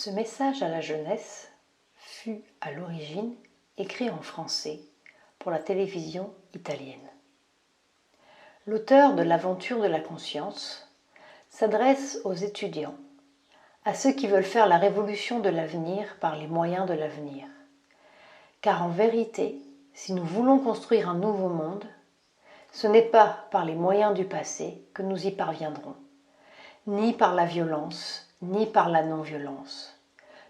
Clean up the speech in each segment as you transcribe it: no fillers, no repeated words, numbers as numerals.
Ce message à la jeunesse fut à l'origine écrit en français pour la télévision italienne. L'auteur de l'Aventure de la conscience s'adresse aux étudiants, à ceux qui veulent faire la révolution de l'avenir par les moyens de l'avenir. Car en vérité, si nous voulons construire un nouveau monde, ce n'est pas par les moyens du passé que nous y parviendrons, ni par la violence, ni par la non-violence,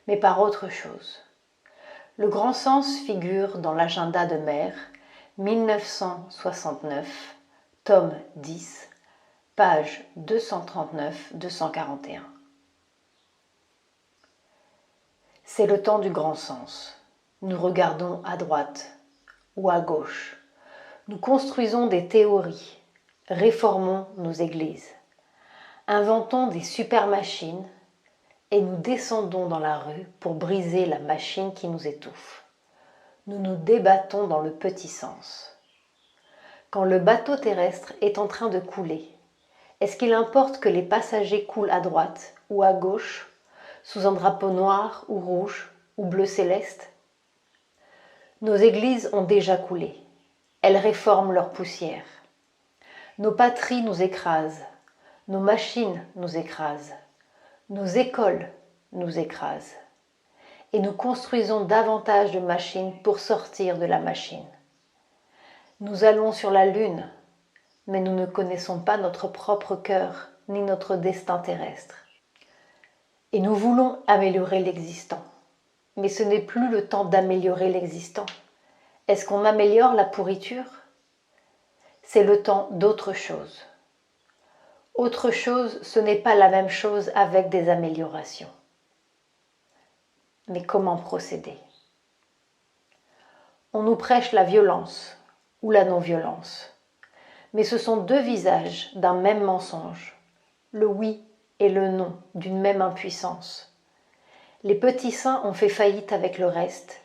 mais par autre chose. Le grand sens figure dans l'agenda de mer, 1969, tome 10, page 239-241. C'est le temps du grand sens. Nous regardons à droite ou à gauche. Nous construisons des théories, réformons nos églises, inventons des super-machines et nous descendons dans la rue pour briser la machine qui nous étouffe. Nous nous débattons dans le petit sens. Quand le bateau terrestre est en train de couler, est-ce qu'il importe que les passagers coulent à droite ou à gauche, sous un drapeau noir ou rouge ou bleu céleste? Nos églises ont déjà coulé. Elles réforment leur poussière. Nos patries nous écrasent. Nos machines nous écrasent. Nos écoles nous écrasent. Et nous construisons davantage de machines pour sortir de la machine. Nous allons sur la Lune, mais nous ne connaissons pas notre propre cœur ni notre destin terrestre. Et nous voulons améliorer l'existant. Mais ce n'est plus le temps d'améliorer l'existant. Est-ce qu'on améliore la pourriture? C'est le temps d'autre chose. Autre chose, ce n'est pas la même chose avec des améliorations. Mais comment procéder? On nous prêche la violence ou la non-violence. Mais ce sont deux visages d'un même mensonge, le oui et le non d'une même impuissance. Les petits saints ont fait faillite avec le reste,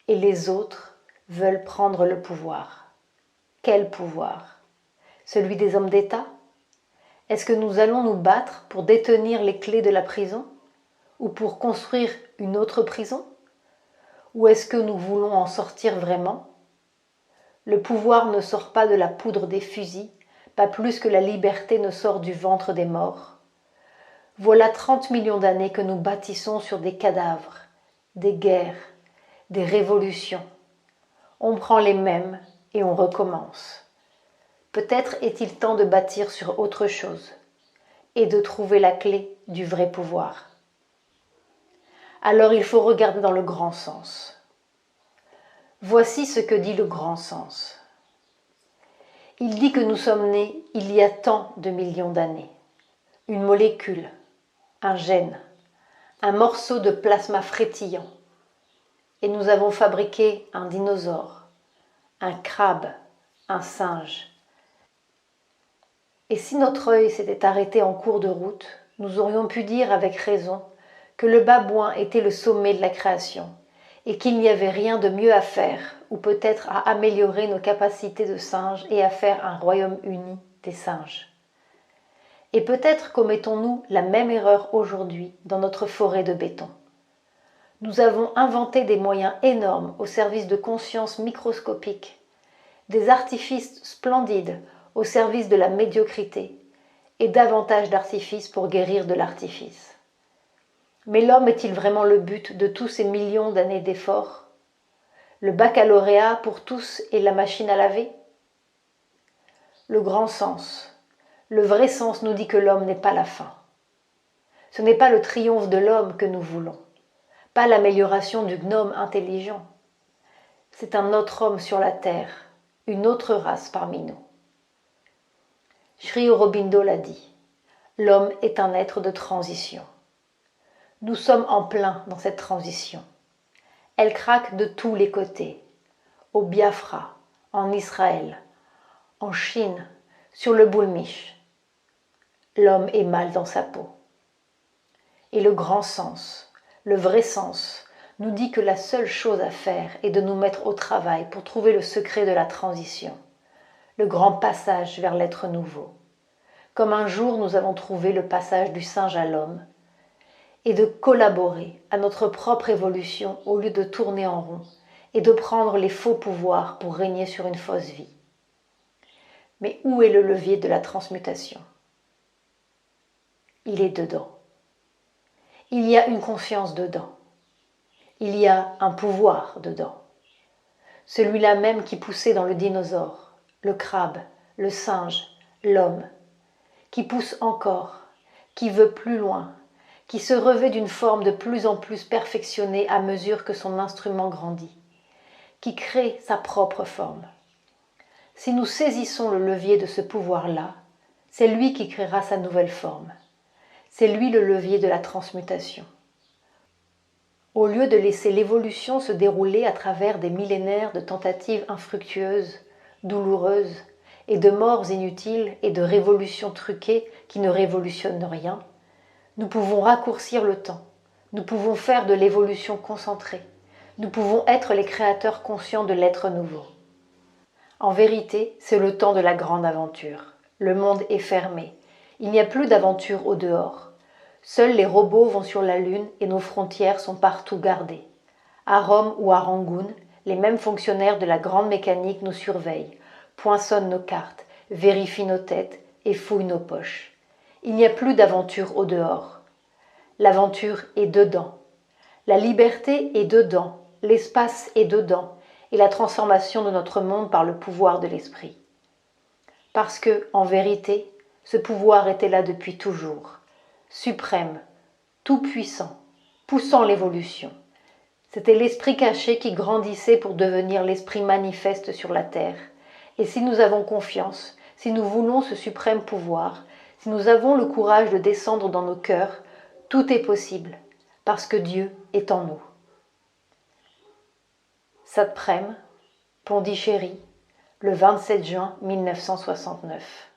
et les autres veulent prendre le pouvoir. Quel pouvoir? Celui des hommes d'État? Est-ce que nous allons nous battre pour détenir les clés de la prison? Ou pour construire une autre prison? Ou est-ce que nous voulons en sortir vraiment? Le pouvoir ne sort pas de la poudre des fusils, pas plus que la liberté ne sort du ventre des morts. Voilà 30 millions d'années que nous bâtissons sur des cadavres, des guerres, des révolutions. On prend les mêmes et on recommence. Peut-être est-il temps de bâtir sur autre chose et de trouver la clé du vrai pouvoir. Alors il faut regarder dans le grand sens. Voici ce que dit le grand sens. Il dit que nous sommes nés il y a tant de millions d'années. Une molécule, un gène, un morceau de plasma frétillant. Et nous avons fabriqué un dinosaure, un crabe, un singe. Et si notre œil s'était arrêté en cours de route, nous aurions pu dire avec raison que le babouin était le sommet de la création et qu'il n'y avait rien de mieux à faire ou peut-être à améliorer nos capacités de singes et à faire un royaume uni des singes. Et peut-être commettons-nous la même erreur aujourd'hui dans notre forêt de béton. Nous avons inventé des moyens énormes au service de consciences microscopiques, des artifices splendides au service de la médiocrité et davantage d'artifices pour guérir de l'artifice. Mais l'homme est-il vraiment le but de tous ces millions d'années d'efforts? Le baccalauréat pour tous et la machine à laver? Le grand sens, le vrai sens nous dit que l'homme n'est pas la fin. Ce n'est pas le triomphe de l'homme que nous voulons, pas l'amélioration du gnome intelligent. C'est un autre homme sur la terre, une autre race parmi nous. Sri Aurobindo l'a dit, l'homme est un être de transition. Nous sommes en plein dans cette transition. Elle craque de tous les côtés, au Biafra, en Israël, en Chine, sur le Boulmiche. L'homme est mal dans sa peau. Et le grand sens, le vrai sens, nous dit que la seule chose à faire est de nous mettre au travail pour trouver le secret de la transition, le grand passage vers l'être nouveau. Comme un jour nous avons trouvé le passage du singe à l'homme, et de collaborer à notre propre évolution au lieu de tourner en rond et de prendre les faux pouvoirs pour régner sur une fausse vie. Mais où est le levier de la transmutation? Il est dedans. Il y a une conscience dedans. Il y a un pouvoir dedans. Celui-là même qui poussait dans le dinosaure, le crabe, le singe, l'homme, qui pousse encore, qui veut plus loin, qui se revêt d'une forme de plus en plus perfectionnée à mesure que son instrument grandit, qui crée sa propre forme. Si nous saisissons le levier de ce pouvoir-là, c'est lui qui créera sa nouvelle forme. C'est lui le levier de la transmutation. Au lieu de laisser l'évolution se dérouler à travers des millénaires de tentatives infructueuses, douloureuses, et de morts inutiles et de révolutions truquées qui ne révolutionnent rien, nous pouvons raccourcir le temps, nous pouvons faire de l'évolution concentrée, nous pouvons être les créateurs conscients de l'être nouveau. En vérité, c'est le temps de la grande aventure. Le monde est fermé. Il n'y a plus d'aventure au dehors. Seuls les robots vont sur la Lune et nos frontières sont partout gardées. À Rome ou à Rangoon, les mêmes fonctionnaires de la grande mécanique nous surveillent, poinçonnent nos cartes, vérifient nos têtes et fouillent nos poches. Il n'y a plus d'aventure au dehors. L'aventure est dedans. La liberté est dedans. L'espace est dedans. Et la transformation de notre monde par le pouvoir de l'esprit. Parce que, en vérité, ce pouvoir était là depuis toujours, suprême, tout-puissant, poussant l'évolution. C'était l'esprit caché qui grandissait pour devenir l'esprit manifeste sur la terre. Et si nous avons confiance, si nous voulons ce suprême pouvoir, si nous avons le courage de descendre dans nos cœurs, tout est possible, parce que Dieu est en nous. Satprem, Pondichéry, le 27 juin 1969.